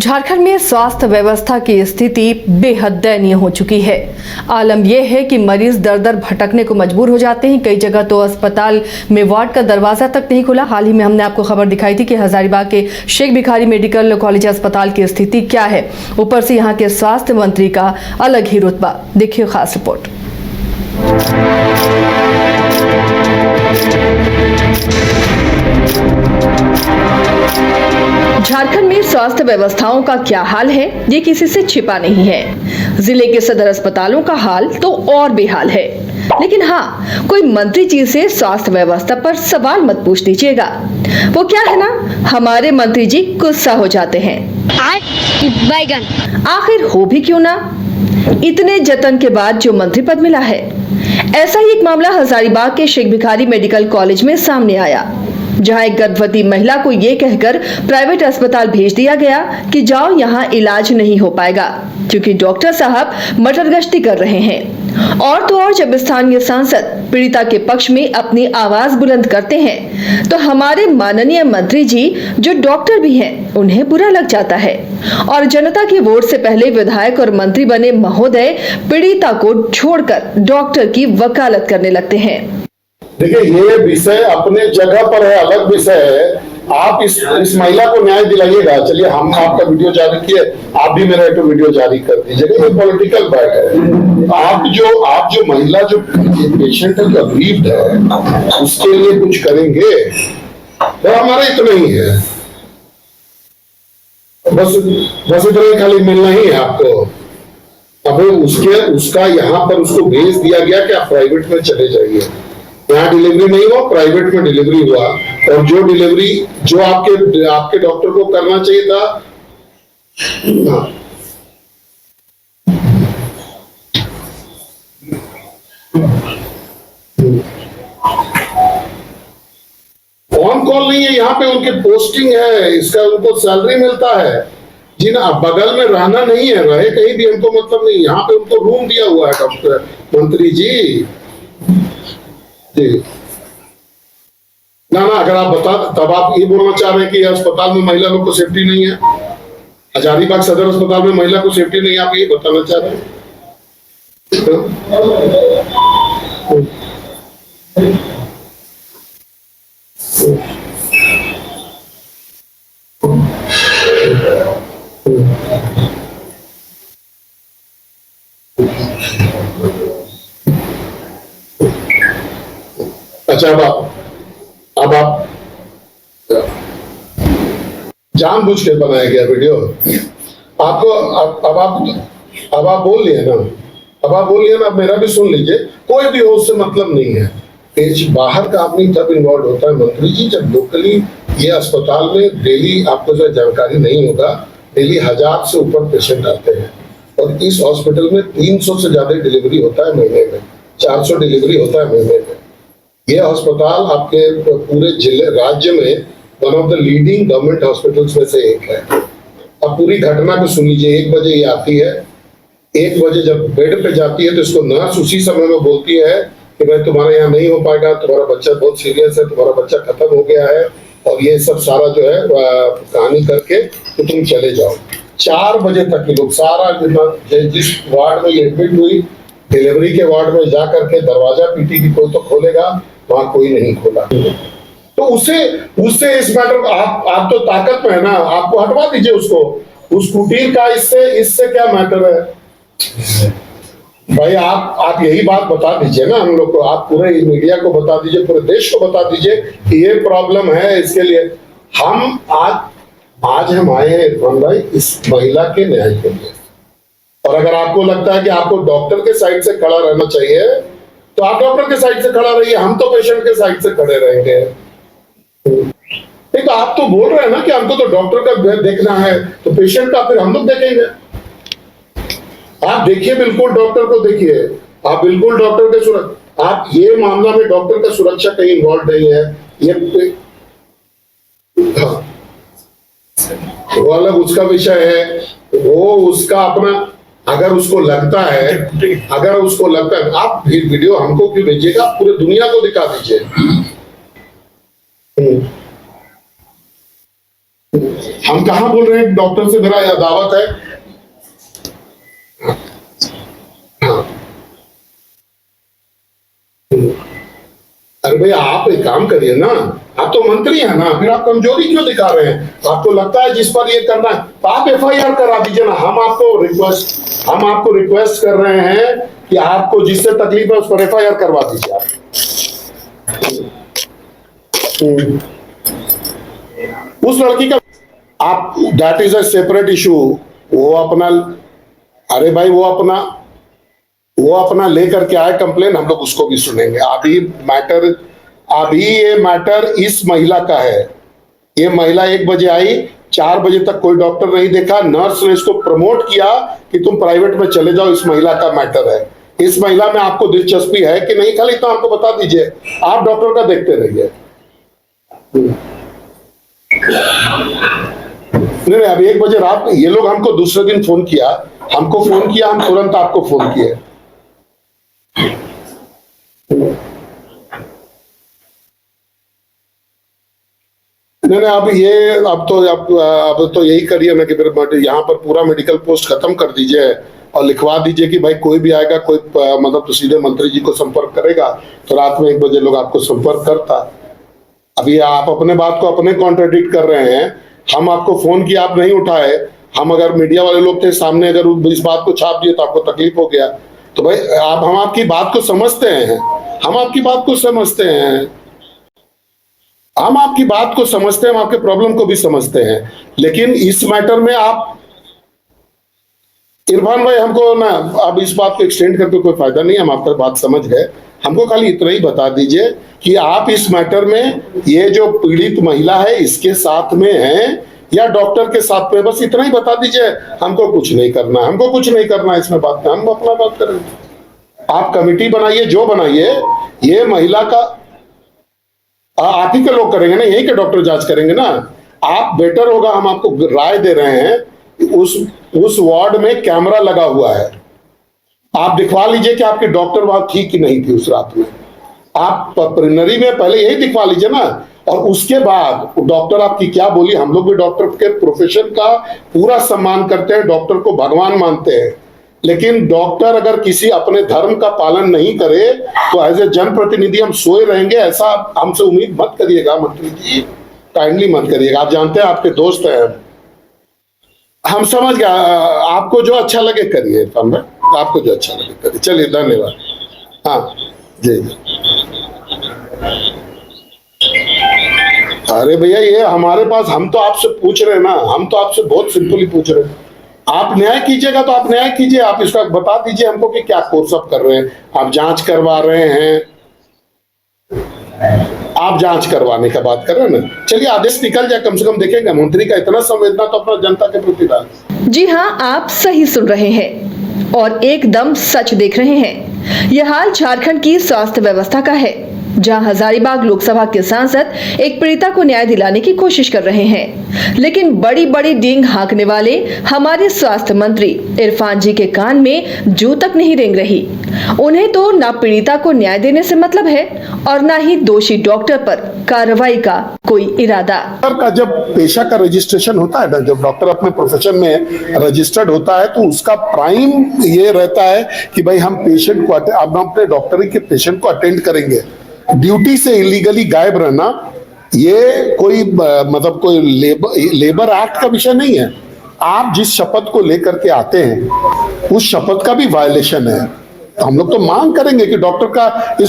झारखंड में स्वास्थ्य व्यवस्था की स्थिति बेहद दयनीय हो चुकी है। आलम यह है कि मरीज दर दर भटकने को मजबूर हो जाते हैं। कई जगह तो अस्पताल में वार्ड का दरवाजा तक नहीं खुला। हाल ही में हमने आपको खबर दिखाई थी कि हजारीबाग के शेख भिखारी मेडिकल कॉलेज अस्पताल की स्थिति क्या है। ऊपर से यहाँ के स्वास्थ्य मंत्री का अलग ही रुतबा। देखिए खास रिपोर्ट। झारखंड में स्वास्थ्य व्यवस्थाओं का क्या हाल है, ये किसी से छिपा नहीं है। जिले के सदर अस्पतालों का हाल तो और बेहाल है। लेकिन हाँ, कोई मंत्री जी से स्वास्थ्य व्यवस्था पर सवाल मत पूछ दीजिएगा। वो क्या है ना, हमारे मंत्री जी गुस्सा हो जाते हैं। बैगन आखिर हो भी क्यों ना, इतने जतन के बाद जो मंत्री पद मिला है। ऐसा ही एक मामला हजारीबाग के शेख भिखारी मेडिकल कॉलेज में सामने आया, जहां एक गर्भवती महिला को ये कहकर प्राइवेट अस्पताल भेज दिया गया कि जाओ यहाँ इलाज नहीं हो पाएगा क्योंकि डॉक्टर साहब मटर गश्ती कर रहे हैं। और तो और जब स्थानीय सांसद पीड़िता के पक्ष में अपनी आवाज बुलंद करते हैं तो हमारे माननीय मंत्री जी जो डॉक्टर भी हैं उन्हें बुरा लग जाता है और जनता के वोट से पहले विधायक और मंत्री बने महोदय पीड़िता को छोड़कर डॉक्टर की वकालत करने लगते हैं। देखिए, ये विषय अपने जगह पर है, अलग विषय है। आप इस महिला को न्याय दिलाइएगा। चलिए, हम आपका वीडियो जारी किए, आप भी मेरा एक वीडियो जारी कर दीजिएगा। ये पॉलिटिकल बैट है। आप जो महिला जो पेशेंट है, जो अग्रीव्ड है, उसके लिए कुछ करेंगे तो हमारा इतना ही है। बस इतना ही खाली मिलना ही है आपको। अब उसका यहाँ पर उसको भेज दिया गया कि आप प्राइवेट में चले जाइए। यहाँ डिलीवरी नहीं हुआ, प्राइवेट में डिलीवरी हुआ। और जो डिलीवरी जो आपके डॉक्टर को करना चाहिए था, ऑन कॉल नहीं है, यहाँ पे उनकी पोस्टिंग है, इसका उनको सैलरी मिलता है। जी ना, बगल में रहना नहीं है, रहे कहीं भी हमको मतलब नहीं। यहाँ पे उनको रूम दिया हुआ है डॉक्टर मंत्री जी। ना, अगर आप बता, तब आप ये बोलना चाह रहे हैं कि अस्पताल में महिला लोग को सेफ्टी नहीं है। हजारीबाग सदर अस्पताल में महिला को सेफ्टी नहीं है, आप ये बताना चाह रहे हैं। अच्छा, अब आप जानबूझ के बनाया गया वीडियो आपको। अब आप बोल लिए ना, अब मेरा भी सुन लीजिए। कोई भी हो, उससे मतलब नहीं है। बाहर का आदमी तब इन्वॉल्व होता है मंत्री जी, जब लोकली ये अस्पताल में डेली आपको जो जानकारी नहीं होगा, डेली 1000 से ऊपर पेशेंट आते हैं और इस हॉस्पिटल में 300 से ज्यादा डिलीवरी होता है महीने में, 400 डिलीवरी होता है महीने में। यह अस्पताल आपके पूरे जिले राज्य में one of the leading government hospitals में से एक है। अब पूरी घटना को सुन लीजिए। 1 बजे ये आती है। 1 बजे जब बेड पे जाती है तो इसको नर्स उसी समय में बोलती है कि भाई तुम्हारे यहाँ नहीं हो पाएगा, तुम्हारा बच्चा बहुत सीरियस है, तुम्हारा बच्चा खत्म हो गया है और ये सब सारा जो है कहानी करके तो तुम चले जाओ। 4 बजे तक ये लोग सारा जिस वार्ड में ये एडमिट हुई, डिलीवरी के वार्ड में जा करके दरवाजा पीटी की कोई तो खोलेगा, वहां कोई नहीं खोला। तो उससे इस मैटर आप तो ताकत में है ना, आपको हटवा दीजिए उसको, उस कुटीर का। इससे क्या मैटर है भाई? आप यही बात बता दीजिए ना हम लोग को। आप पूरे मीडिया को बता दीजिए, पूरे देश को बता दीजिए कि ये प्रॉब्लम है। इसके लिए हम आज हम आए हैं इरफान भाई इस महिला के न्याय के लिए। और अगर आपको लगता है कि आपको डॉक्टर के साइड से खड़ा रहना चाहिए तो आप डॉक्टर के साइड से खड़ा रहिए, हम तो पेशेंट के साइड से खड़े रहेंगे। तो आप तो बोल रहे हैं ना कि हमको तो डॉक्टर का देखना है, तो पेशेंट का फिर हम लोग देखेंगे। आप देखिए, बिल्कुल डॉक्टर को देखिए, आप बिल्कुल डॉक्टर के सुरक्षा, आप ये मामला में डॉक्टर का सुरक्षा कहीं इन्वॉल्व नहीं है। ये हाँ, वो अलग उसका विषय है, वो उसका अपना। अगर उसको लगता है आप वीडियो हमको क्यों भेजिएगा, पूरे दुनिया को दिखा दीजिए। हम कहाँ बोल रहे हैं डॉक्टर से मेरा यह दावत है? हाँ। अरे भैया आप एक काम करिए ना, आप तो मंत्री हैं ना, फिर आप कमजोरी क्यों दिखा रहे हैं? आपको लगता है जिस पर ये करना है तो आप FIR करा दीजिए ना। हम आपको रिक्वेस्ट कर रहे हैं कि आपको जिससे तकलीफ है उस पर FIR करवा दीजिए आप। उस लड़की का आप, that is a separate issue. वो अपना, अरे भाई वो अपना लेकर के आए कंप्लेन, हम लोग उसको भी सुनेंगे। अभी ये मैटर इस महिला का है। ये महिला 1 बजे आई, 4 बजे तक कोई डॉक्टर नहीं देखा। नर्स ने इसको प्रमोट किया कि तुम प्राइवेट में चले जाओ, इस महिला का मैटर है। इस महिला में आपको दिलचस्पी है कि नहीं, खाली तो हमको बता दीजिए। आप डॉक्टर का देखते रहिए। नहीं, अभी 1 बजे रात में ये लोग हमको दूसरे दिन फोन किया, हम तुरंत आपको फोन किए। नहीं, अब तो यही करिए ना कि फिर यहाँ पर पूरा मेडिकल पोस्ट खत्म कर दीजिए और लिखवा दीजिए कि भाई कोई भी आएगा, कोई मतलब तो सीधे मंत्री जी को संपर्क करेगा। तो रात में 1 बजे लोग आपको संपर्क करता। अभी आप अपने बात को अपने कॉन्ट्रडिक्ट कर रहे हैं। हम आपको फोन किया, आप नहीं उठाए। हम अगर मीडिया वाले लोग थे सामने, अगर इस बात को छाप दिए तो आपको तकलीफ हो गया। तो भाई हम आपकी बात को समझते हैं, हम आपकी बात को समझते हैं, हम आपकी बात को समझते हैं, हम आपके प्रॉब्लम को भी समझते हैं। लेकिन इस मैटर में आप, इरफान भाई, हमको ना अब इस बात को एक्सटेंड करके कोई फायदा नहीं, हम आपका बात समझ गए। हमको खाली इतना ही बता दीजिए कि आप इस मैटर में ये जो पीड़ित महिला है इसके साथ में हैं या डॉक्टर के साथ में, बस इतना ही बता दीजिए। हमको कुछ नहीं करना, हमको कुछ नहीं करना इसमें बात में, हम अपना बात करेंगे। आप कमेटी बनाइए, जो बनाइए, ये महिला का आप ही के लोग करेंगे ना, यही के डॉक्टर जांच करेंगे ना। आप बेटर होगा, हम आपको राय दे रहे हैं। उस वार्ड में कैमरा लगा हुआ है, आप दिखवा लीजिए कि आपकी डॉक्टर वहां थी कि नहीं थी उस रात में। आप प्रिलिमिनरी में पहले यही दिखवा लीजिए ना, और उसके बाद डॉक्टर आपकी क्या बोली। हम लोग भी डॉक्टर के प्रोफेशन का पूरा सम्मान करते हैं, डॉक्टर को भगवान मानते हैं। लेकिन डॉक्टर अगर किसी अपने धर्म का पालन नहीं करे तो एज ए जनप्रतिनिधि हम सोए रहेंगे, ऐसा हमसे उम्मीद मत करिएगा मंत्री जी, काइंडली मत करिएगा। आप जानते हैं आपके दोस्त हैं, हम समझ गए। आपको जो अच्छा लगे करिए, आपको जो अच्छा लगे करिए। चलिए, धन्यवाद। हाँ जी। अरे भैया, ये हमारे पास, हम तो आपसे पूछ रहे हैं ना, हम तो आपसे बहुत सिंपली पूछ रहे हैं। आप न्याय कीजिएगा तो आप न्याय कीजिए, आप इसका बता दीजिए हमको कि क्या कोर्स अप कर रहे हैं। आप जांच करवा रहे हैं, आप जांच करवाने का बात कर रहे हैं ना। चलिए, आदेश निकल जाए, कम से कम देखेंगे। मंत्री का इतना संवेदना तो अपना जनता के प्रति था। जी हाँ, आप सही सुन रहे हैं और एकदम सच देख रहे हैं। यह हाल झारखंड की स्वास्थ्य व्यवस्था का है, जहां हजारीबाग लोकसभा के सांसद एक पीड़िता को न्याय दिलाने की कोशिश कर रहे हैं, लेकिन बड़ी बड़ी डींग हाँकने वाले हमारे स्वास्थ्य मंत्री इरफान जी के कान में जू तक नहीं रेंग रही। उन्हें तो ना पीड़िता को न्याय देने से मतलब है और ना ही दोषी डॉक्टर पर कार्रवाई का कोई इरादा। का जब पेशा का रजिस्ट्रेशन होता है ना, जब डॉक्टर अपने प्रोफेशन में रजिस्टर्ड होता है तो उसका प्राइम ये रहता है कि भाई हम पेशेंट को, अब हम अपने डॉक्टरी के पेशेंट को अटेंड करेंगे। ड्यूटी से इलीगली गायब रहना ये कोई मतलब कोई लेबर एक्ट का विषय नहीं है। आप जिस शपथ को लेकर के आते हैं उस शपथ का भी वायलेशन है। तो हम लोग तो मांग करेंगे कि इस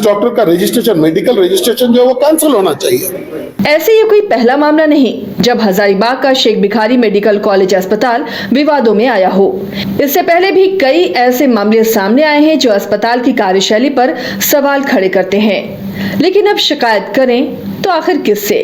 डॉक्टर का रजिस्ट्रेशन, मेडिकल रजिस्ट्रेशन जो है वो कैंसिल होना चाहिए। ऐसे ये कोई पहला मामला नहीं जब हजारीबाग का शेख भिखारी मेडिकल कॉलेज अस्पताल विवादों में आया हो। इससे पहले भी कई ऐसे मामले सामने आए हैं जो अस्पताल की कार्यशैली पर सवाल खड़े करते हैं। लेकिन अब शिकायत करें तो आखिर किससे,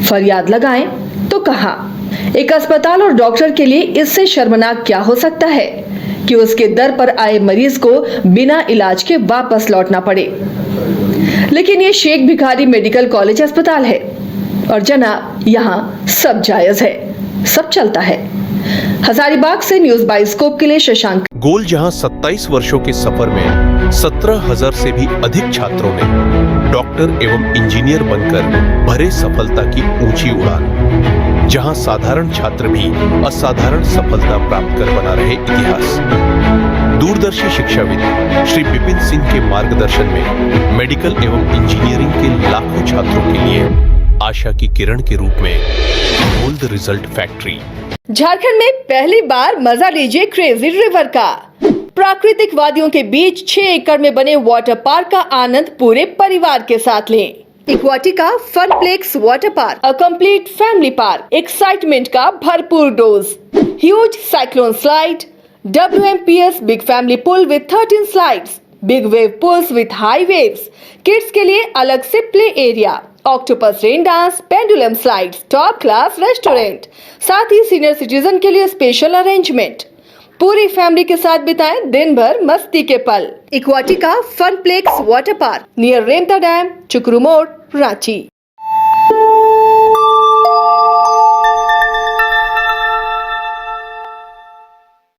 फरियाद लगाएं तो कहां? एक अस्पताल और डॉक्टर के लिए इससे शर्मनाक क्या हो सकता है कि उसके दर पर आए मरीज को बिना इलाज के वापस लौटना पड़े। लेकिन ये शेख भिखारी मेडिकल कॉलेज अस्पताल है और जनाब यहाँ सब जायज है, सब चलता है। हजारीबाग से न्यूज़ बाइस्कोप के लिए शशांक। गोल जहां 27 वर्षों के सफर में 17,000 से भी अधिक छात्रों ने डॉक्टर एवं इंजीनियर बनकर भरे सफलता की ऊंची उड़ान। जहां साधारण छात्र भी असाधारण सफलता प्राप्त कर बना रहे इतिहास। दूरदर्शी शिक्षाविद श्री विपिन सिंह के मार्गदर्शन में मेडिकल एवं इंजीनियरिंग के लाखों छात्रों के लिए आशा की किरण के रूप में गोल्ड रिजल्ट फैक्ट्री। झारखंड में पहली बार मजा लीजिए क्रेजी रिवर का। प्राकृतिक वादियों के बीच 6 एकड़ में बने वाटर पार्क का आनंद पूरे परिवार के साथ लें। Equatica Funplex water park, a complete family park, excitement का भरपूर dose, huge cyclone slide, WMPS big family pool with 13 slides, big wave pools with high waves, kids के लिए अलग से play area, octopus rain dance, pendulum slides, top class restaurant, साथ ही senior citizen के लिए स्पेशल अरेंजमेंट। पूरी family के साथ बिताएं दिन भर मस्ती के पल। इक्वाटिका Funplex water park near Remta dam, चुकरू मोड़, रांची।